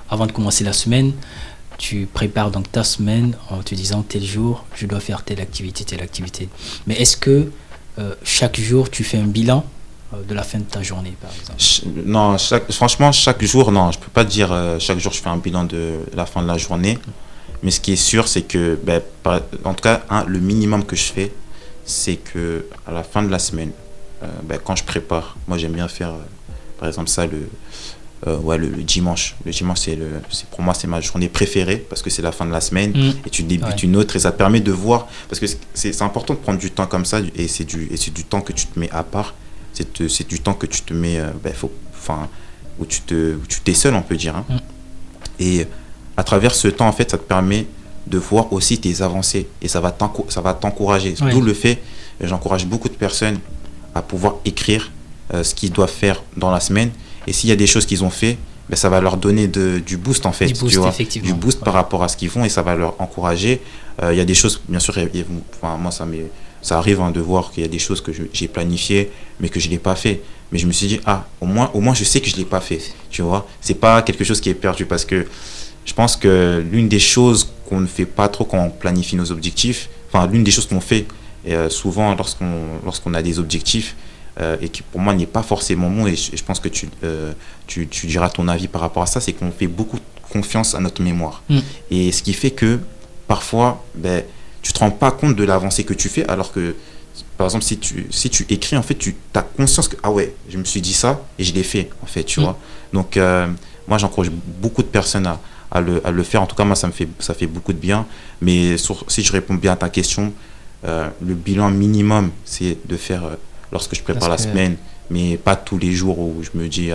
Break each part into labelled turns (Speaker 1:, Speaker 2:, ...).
Speaker 1: avant de commencer la semaine, tu prépares donc ta semaine en te disant tel jour, je dois faire telle activité, telle activité. Mais est-ce que chaque jour, tu fais un bilan de la fin de ta journée, par exemple?
Speaker 2: Non, franchement, chaque jour, non, je peux pas dire chaque jour je fais un bilan de la fin de la journée. Mais ce qui est sûr, c'est que, ben, en tout cas, le minimum que je fais, c'est que à la fin de la semaine, ben, quand je prépare, moi j'aime bien faire, par exemple, ça le dimanche. Le dimanche, pour moi, c'est ma journée préférée parce que c'est la fin de la semaine et tu débutes une autre et ça te permet de voir, parce que c'est important de prendre du temps comme ça et c'est du temps que tu te mets à part. C'est du temps que tu te mets, où tu t'es seul, on peut dire. Hein. Et à travers ce temps, en fait, ça te permet de voir aussi tes avancées et ça va t'encourager. Oui. D'où le fait, j'encourage beaucoup de personnes à pouvoir écrire ce qu'ils doivent faire dans la semaine. Et s'il y a des choses qu'ils ont fait, ben, ça va leur donner du boost, en fait.
Speaker 1: Du boost,
Speaker 2: tu vois,
Speaker 1: effectivement.
Speaker 2: Du boost par rapport à ce qu'ils font et ça va leur encourager. Il y a des choses, bien sûr, moi, ça arrive de voir qu'il y a des choses que j'ai planifiées, mais que je ne l'ai pas fait. Mais je me suis dit, au moins, je sais que je ne l'ai pas fait. Tu vois, c'est pas quelque chose qui est perdu parce que je pense que l'une des choses qu'on ne fait pas trop quand on planifie nos objectifs, l'une des choses qu'on fait souvent lorsqu'on a des objectifs, et qui pour moi n'est pas forcément bon, et je pense que tu diras ton avis par rapport à ça, c'est qu'on fait beaucoup confiance à notre mémoire. Et ce qui fait que parfois, tu te rends pas compte de l'avancée que tu fais, alors que par exemple si tu écris, en fait tu as conscience que je me suis dit ça et je l'ai fait, en fait, tu vois. Donc moi j'encourage beaucoup de personnes à le faire. En tout cas, moi ça fait beaucoup de bien. Mais si je réponds bien à ta question, le bilan minimum c'est de faire lorsque je prépare la semaine, mais pas tous les jours où je me dis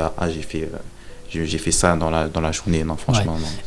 Speaker 2: j'ai fait ça dans la journée. Non, franchement, non.